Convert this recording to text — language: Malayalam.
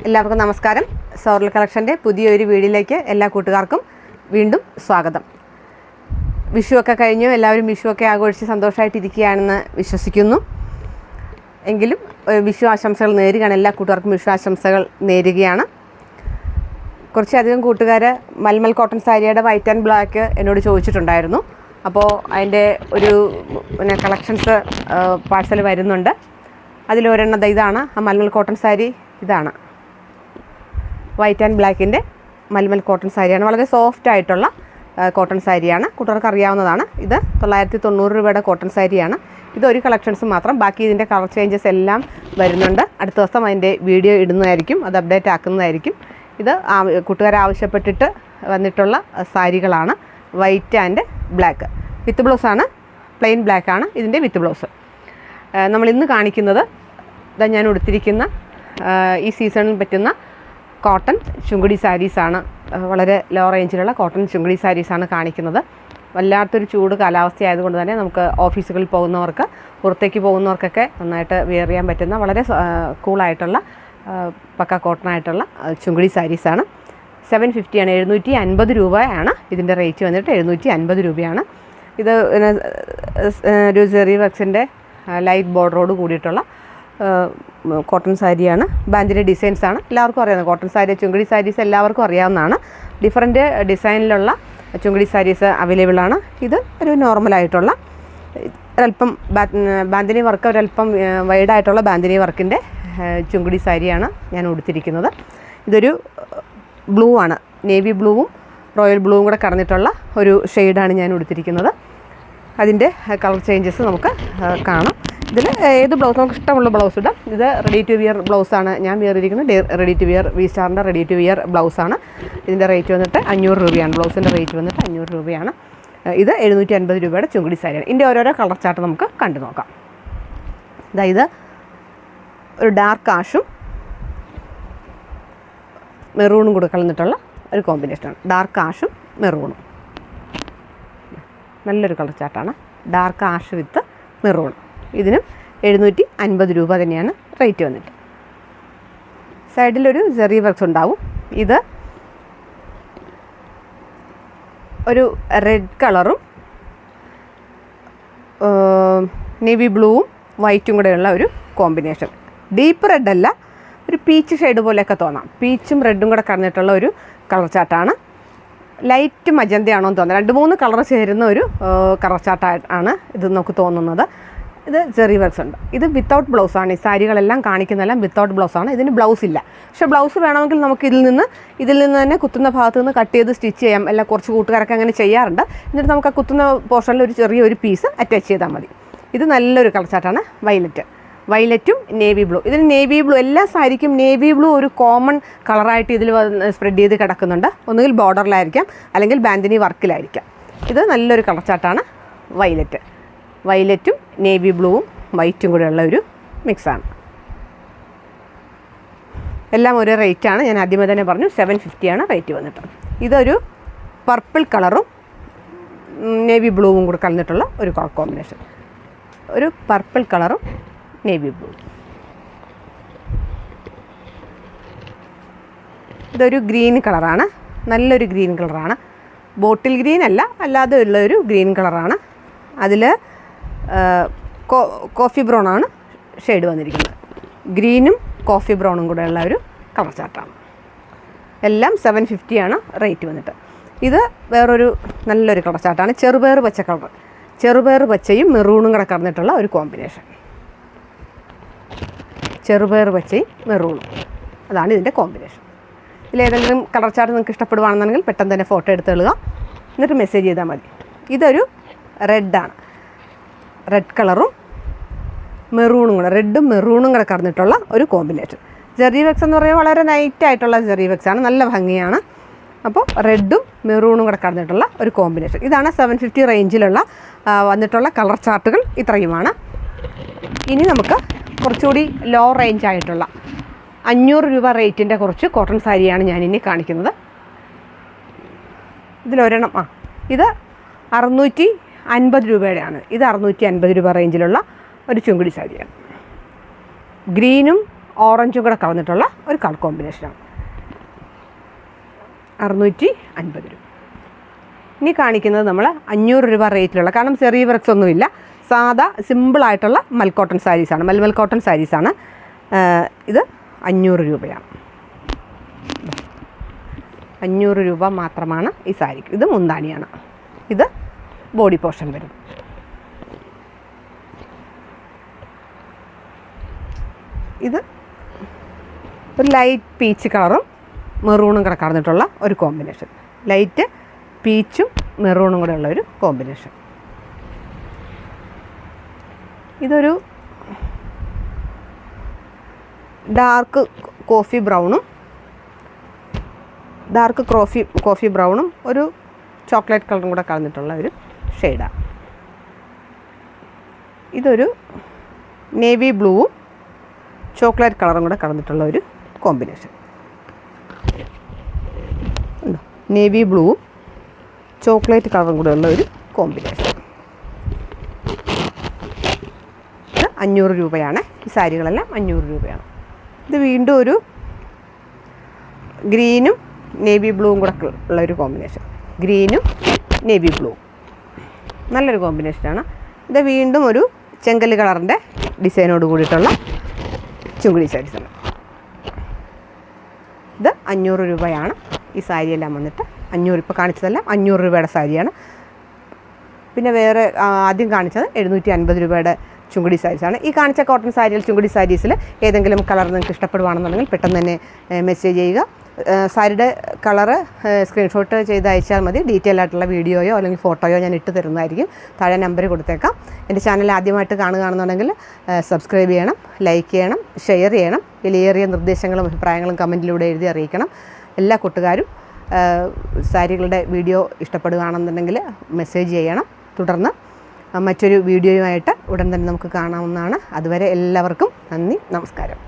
എല്ലാവർക്കും നമസ്കാരം. സോറൽ കളക്ഷൻ്റെ പുതിയൊരു വീഡിയോയിലേക്ക് എല്ലാ കൂട്ടുകാർക്കും വീണ്ടും സ്വാഗതം. വിഷുവൊക്കെ കഴിഞ്ഞു, എല്ലാവരും വിഷുവൊക്കെ ആഘോഷിച്ച് സന്തോഷമായിട്ടിരിക്കുകയാണെന്ന് വിശ്വസിക്കുന്നു. എങ്കിലും വിഷു ആശംസകൾ നേരുകയാണ്, എല്ലാ കൂട്ടുകാർക്കും വിഷു ആശംസകൾ നേരുകയാണ്. കുറച്ചധികം കൂട്ടുകാർ മൽമൽ കോട്ടൺ സാരിയുടെ വൈറ്റ് ആൻഡ് ബ്ലാക്ക് എന്നോട് ചോദിച്ചിട്ടുണ്ടായിരുന്നു. അപ്പോൾ അതിൻ്റെ ഒരു കളക്ഷൻസ് പാഴ്സൽ വരുന്നുണ്ട്. അതിലൊരെണ്ണം ഇതാണ് ആ മൽമൽ കോട്ടൺ സാരി. ഇതാണ് വൈറ്റ് ആൻഡ് ബ്ലാക്കിൻ്റെ മൽമൽ കോട്ടൺ സാരിയാണ്. വളരെ സോഫ്റ്റ് ആയിട്ടുള്ള കോട്ടൺ സാരിയാണ്, കൂട്ടുകാർക്ക് അറിയാവുന്നതാണ്. ഇത് 990 രൂപയുടെ കോട്ടൺ സാരിയാണ്. ഇതൊരു കളക്ഷൻസ് മാത്രം, ബാക്കി ഇതിൻ്റെ കളർ ചേഞ്ചസ് എല്ലാം വരുന്നുണ്ട്. അടുത്ത ദിവസം അതിൻ്റെ വീഡിയോ ഇടുന്നതായിരിക്കും, അത് അപ്ഡേറ്റ് ആക്കുന്നതായിരിക്കും. ഇത് കൂട്ടുകാർ ആവശ്യപ്പെട്ടിട്ട് വന്നിട്ടുള്ള സാരികളാണ്. വൈറ്റ് ആൻഡ് ബ്ലാക്ക് വിത്ത് ബ്ലൗസാണ്, പ്ലെയിൻ ബ്ലാക്കാണ് ഇതിൻ്റെ വിത്ത് ബ്ലൗസ്. നമ്മളിന്ന് കാണിക്കുന്നത് ഞാൻ ഉടുത്തിരിക്കുന്ന ഈ സീസണിൽ പറ്റുന്ന കോട്ടൺ ചുങ്കുടി സാരീസാണ്. വളരെ ലോ റേഞ്ചിലുള്ള കോട്ടൺ ചുങ്കുടി സാരീസാണ് കാണിക്കുന്നത്. വല്ലാത്തൊരു ചൂട് കാലാവസ്ഥ ആയതുകൊണ്ട് തന്നെ നമുക്ക് ഓഫീസുകളിൽ പോകുന്നവർക്ക്, പുറത്തേക്ക് പോകുന്നവർക്കൊക്കെ നന്നായിട്ട് വെയർ ചെയ്യാൻ പറ്റുന്ന വളരെ കൂളായിട്ടുള്ള പക്ക കോട്ടണായിട്ടുള്ള ചുങ്കുടി സാരീസാണ്. 750 ആണ്, 750 രൂപയാണ് ഇതിൻ്റെ റേറ്റ് വന്നിട്ട്. 750 രൂപയാണ്. ഇത് ഒരു സെറി വർക്സിൻ്റെ ലൈറ്റ് ബോർഡറോട് കൂടിയിട്ടുള്ള കോട്ടൺ സാരിയാണ്. ബാൻഡിൻ്റെ ഡിസൈൻസാണ് എല്ലാവർക്കും അറിയാവുന്നത്. കോട്ടൺ സാരി, ചുങ്കുടി സാരീസ് എല്ലാവർക്കും അറിയാവുന്നതാണ്. ഡിഫറൻറ്റ് ഡിസൈനിലുള്ള ചുങ്കുടി സാരീസ് അവൈലബിൾ ആണ്. ഇത് ഒരു നോർമലായിട്ടുള്ള ഒരല്പം ബാന്തിനി വർക്ക്, ഒരല്പം വൈഡായിട്ടുള്ള ബാന്തിനി വർക്കിൻ്റെ ചുങ്കുടി സാരിയാണ് ഞാൻ ഉടുത്തിരിക്കുന്നത്. ഇതൊരു ബ്ലൂ ആണ്, നേവി ബ്ലൂവും റോയൽ ബ്ലൂവും കൂടെ കടന്നിട്ടുള്ള ഒരു ഷെയ്ഡാണ് ഞാൻ ഉടുത്തിരിക്കുന്നത്. അതിൻ്റെ കളർ ചേഞ്ചസ് നമുക്ക് കാണാം. ഇതിൽ ഏത് ബ്ലൗസ് നമുക്ക് ഇഷ്ടമുള്ള ബ്ലൗസ് ഇടാം. ഇത് റെഡി ടു വിയർ ബ്ലൗസാണ് ഞാൻ വിയർ ചെയ്തിരിക്കുന്നത്. റെഡി ടു വിയർ വി സ്റ്റാറിൻ്റെ റെഡി ടു വിയർ ബ്ലൗസാണ്. ഇതിൻ്റെ റേറ്റ് വന്നിട്ട് 500 രൂപയാണ്. ബ്ലൗസിൻ്റെ റേറ്റ് വന്നിട്ട് 500 രൂപയാണ്. ഇത് 750 രൂപയുടെ ചുങ്കുടി സാരിയാണ്. ഇതിൻ്റെ ഓരോരോ കളർ ചാർട്ട് നമുക്ക് കണ്ടു നോക്കാം. അതായത് ഒരു ഡാർക്ക് ആഷും മെറൂണും കൂടെ കലർന്നിട്ടുള്ള ഒരു കോമ്പിനേഷനാണ്. ഡാർക്ക് ആഷും മെറൂണും നല്ലൊരു കളർ ചാർട്ടാണ്. Dark ash with maroon. ഇതിനും 750 രൂപ തന്നെയാണ് റേറ്റ് വന്നിട്ട്. സൈഡിലൊരു സെറി വർക്ക്സ് ഉണ്ടാവും. ഇത് ഒരു റെഡ് കളറും നേവി ബ്ലൂവും വൈറ്റും കൂടെയുള്ള ഒരു കോമ്പിനേഷൻ. ഡീപ്പ് റെഡ് അല്ല, ഒരു പീച്ച് ഷെയ്ഡ് പോലെയൊക്കെ തോന്നാം. പീച്ചും റെഡും കൂടെ കടന്നിട്ടുള്ള ഒരു കളർ ചാർട്ടാണ്. ലൈറ്റ് മജന്തയാണോ എന്ന് തോന്നുന്നത്. 2-3 കളർ ചേരുന്ന ഒരു കളർ ചാർട്ടാണ് ഇത് നമുക്ക് തോന്നുന്നത്. ഇത് സെറി വർക്ക്സ് ഉണ്ട്. ഇത് വിത്തൗട്ട് ബ്ലൗസാണ്. ഈ സാരികളെല്ലാം കാണിക്കുന്നതെല്ലാം വിത്തൗട്ട് ബ്ലൗസാണ്. ഇതിന് ബ്ലൗസ് ഇല്ല. പക്ഷേ ബ്ലൗസ് വേണമെങ്കിൽ നമുക്ക് ഇതിൽ നിന്ന് തന്നെ കുത്തുന്ന ഭാഗത്ത് നിന്ന് കട്ട് ചെയ്ത് സ്റ്റിച്ച് ചെയ്യാം. എല്ലാം കുറച്ച് കൂട്ടുകാരൊക്കെ അങ്ങനെ ചെയ്യാറുണ്ട്. എന്നിട്ട് നമുക്ക് ആ കുത്തുന്ന പോർഷനിൽ ഒരു ചെറിയൊരു പീസ് അറ്റാച്ച് ചെയ്താൽ മതി. ഇത് നല്ലൊരു കളർ ചാർട്ടാണ്. വയലറ്റും നേവി ബ്ലൂ. ഇതിന് നേവി ബ്ലൂ, എല്ലാ സാരിക്കും നേവി ബ്ലൂ ഒരു കോമൺ കളറായിട്ട് ഇതിൽ സ്പ്രെഡ് ചെയ്ത് കിടക്കുന്നുണ്ട്. ഒന്നുകിൽ ബോർഡറിലായിരിക്കാം, അല്ലെങ്കിൽ ബാന്തിനി വർക്കിലായിരിക്കാം. ഇത് നല്ലൊരു കളർ ചാർട്ടാണ്. വയലറ്റും നേവി ബ്ലൂവും വൈറ്റും കൂടെയുള്ള ഒരു മിക്സാണ്. എല്ലാം ഒരേ റേറ്റാണ്. ഞാൻ ആദ്യമേ തന്നെ പറഞ്ഞു 750 ആണ് റേറ്റ് വന്നിട്ട്. ഇതൊരു പർപ്പിൾ കളറും നേവി ബ്ലൂവും കൂടെ കലർന്നിട്ടുള്ള ഒരു കോമ്പിനേഷൻ. ഒരു പർപ്പിൾ കളറും നേവി ബ്ലൂ. ഇതൊരു ഗ്രീൻ കളറാണ്, നല്ലൊരു ഗ്രീൻ കളറാണ്. ബോട്ടിൽ ഗ്രീൻ അല്ല, അല്ലാതെ ഉള്ളൊരു ഗ്രീൻ കളറാണ്. അതിൽ കോഫി ബ്രൗൺ ആണ് ഷെയ്ഡ് വന്നിരിക്കുന്നത്. ഗ്രീനും കോഫി ബ്രൗണും കൂടെ ഉള്ള ഒരു കളർ ചാർട്ടാണ്. എല്ലാം 750 ആണ് റേറ്റ് വന്നിട്ട്. ഇത് വേറൊരു നല്ലൊരു കളർ ചാർട്ടാണ്. ചെറുപയർ പച്ച കളർ, ചെറുപയർ പച്ചയും മെറൂണും കൂടെ കടന്നിട്ടുള്ള ഒരു കോമ്പിനേഷൻ. ചെറുപയർ പച്ചയും മെറൂണും, അതാണ് ഇതിൻ്റെ കോമ്പിനേഷൻ. ഇതിലേതെങ്കിലും കളർ ചാർട്ട് നിങ്ങൾക്ക് ഇഷ്ടപ്പെടുവാണെന്നുണ്ടെങ്കിൽ പെട്ടെന്ന് തന്നെ ഫോട്ടോ എടുത്തുകൊള്ളുക, എന്നിട്ട് മെസ്സേജ് ചെയ്താൽ മതി. ഇതൊരു റെഡാണ്. റെഡ് കളറും മെറൂണും കൂടെ, റെഡും മെറൂണും കൂടെ കടന്നിട്ടുള്ള ഒരു കോമ്പിനേഷൻ. ജെറി വെക്സ് എന്ന് പറയുമ്പോൾ വളരെ നൈറ്റായിട്ടുള്ള ജെറി വെക്സാണ്, നല്ല ഭംഗിയാണ്. അപ്പോൾ റെഡും മെറൂണും കൂടെ കടന്നിട്ടുള്ള ഒരു കോമ്പിനേഷൻ. ഇതാണ് 750 റേഞ്ചിലുള്ള വന്നിട്ടുള്ള കളർ ചാർട്ടുകൾ. ഇത്രയുമാണ്. ഇനി നമുക്ക് കുറച്ചുകൂടി ലോ റേഞ്ച് ആയിട്ടുള്ള 500 രൂപ റേറ്റിൻ്റെ കുറച്ച് കോട്ടൺ സാരിയാണ് ഞാനിനി കാണിക്കുന്നത്. ഇതിലൊരെണ്ണം ഇത് 650 രൂപയുടെയാണ്. ഇത് 650 രൂപ റേഞ്ചിലുള്ള ഒരു ചുങ്കുടി സാരിയാണ്. ഗ്രീനും ഓറഞ്ചും കൂടെ കലർന്നിട്ടുള്ള ഒരു കളർ കോമ്പിനേഷനാണ്. 650 രൂപ. ഇനി കാണിക്കുന്നത് നമ്മൾ 500 രൂപ റേറ്റിലുള്ള, കാരണം ചെറിയ വർക്ക്സ് ഒന്നുമില്ല, സാധാ സിമ്പിളായിട്ടുള്ള മൽക്കോട്ടൺ സാരീസാണ്, മൽമൽ കോട്ടൺ സാരീസാണ്. ഇത് 500 രൂപയാണ്. 500 രൂപ മാത്രമാണ് ഈ സാരിക്ക്. ഇത് മുന്താണിയാണ്, ഇത് ബോഡി പോർഷൻ വരും. ഇത് ഒരു ലൈറ്റ് പീച്ച് കളറും മെറൂണും കൂടെ കലർന്നിട്ടുള്ള ഒരു കോമ്പിനേഷൻ. ലൈറ്റ് പീച്ചും മെറൂണും കൂടെ ഉള്ള ഒരു കോമ്പിനേഷൻ. ഇതൊരു ഡാർക്ക് കോഫി ബ്രൗണും ഒരു ചോക്ലേറ്റ് കളറും കൂടെ കലർന്നിട്ടുള്ള ഒരു ഷെയ്ഡാണ്. ഇതൊരു നേവി ബ്ലൂവും ചോക്ലേറ്റ് കളറും കൂടെ കലർന്നിട്ടുള്ള ഒരു കോമ്പിനേഷൻ. നേവി ബ്ലൂവും ചോക്ലേറ്റ് കളറും കൂടെ ഉള്ള ഒരു കോമ്പിനേഷൻ. ഇത് 500 രൂപയാണ്. ഈ സാരികളെല്ലാം 500 രൂപയാണ്. ഇത് വീണ്ടും ഒരു ഗ്രീനും നേവി ബ്ലൂവും കൂടെ ഉള്ളൊരു കോമ്പിനേഷൻ. ഗ്രീനും നേവി ബ്ലൂവും നല്ലൊരു കോമ്പിനേഷനാണ്. ഇത് വീണ്ടും ഒരു ചെങ്കല്ല് കളറിൻ്റെ ഡിസൈനോട് കൂടിയിട്ടുള്ള ചുങ്കിടി സാരീസാണ്. ഇത് 500 രൂപയാണ്. ഈ സാരിയെല്ലാം വന്നിട്ട് 500. ഇപ്പോൾ കാണിച്ചതെല്ലാം 500 രൂപയുടെ സാരിയാണ്. പിന്നെ വേറെ ആദ്യം കാണിച്ചത് 750 രൂപയുടെ ചുങ്കിടി സാരീസാണ്. ഈ കാണിച്ച കോട്ടൺ സാരികൾ, ചുങ്കിടി സാരീസിൽ ഏതെങ്കിലും കളർ നിങ്ങൾക്ക് ഇഷ്ടപ്പെടുവാണെന്നുണ്ടെങ്കിൽ പെട്ടെന്ന് തന്നെ മെസ്സേജ് ചെയ്യുക. സാരിയുടെ കളറ് സ്ക്രീൻഷോട്ട് ചെയ്ത് അയച്ചാൽ മതി. ഡീറ്റെയിൽ ആയിട്ടുള്ള വീഡിയോയോ അല്ലെങ്കിൽ ഫോട്ടോയോ ഞാൻ ഇട്ട് തരുന്നതായിരിക്കും. താഴെ നമ്പർ കൊടുത്തേക്കാം. എൻ്റെ ചാനൽ ആദ്യമായിട്ട് കാണുകയാണെന്നുണ്ടെങ്കിൽ സബ്സ്ക്രൈബ് ചെയ്യണം, ലൈക്ക് ചെയ്യണം, ഷെയർ ചെയ്യണം. വിലയേറിയ നിർദ്ദേശങ്ങളും അഭിപ്രായങ്ങളും കമൻറ്റിലൂടെ എഴുതി അറിയിക്കണം. എല്ലാ കൂട്ടുകാരും സാരികളുടെ വീഡിയോ ഇഷ്ടപ്പെടുകയാണെന്നുണ്ടെങ്കിൽ മെസ്സേജ് ചെയ്യണം. തുടർന്ന് മറ്റൊരു വീഡിയോയുമായിട്ട് ഉടൻ തന്നെ നമുക്ക് കാണാവുന്നതാണ്. അതുവരെ എല്ലാവർക്കും നന്ദി, നമസ്കാരം.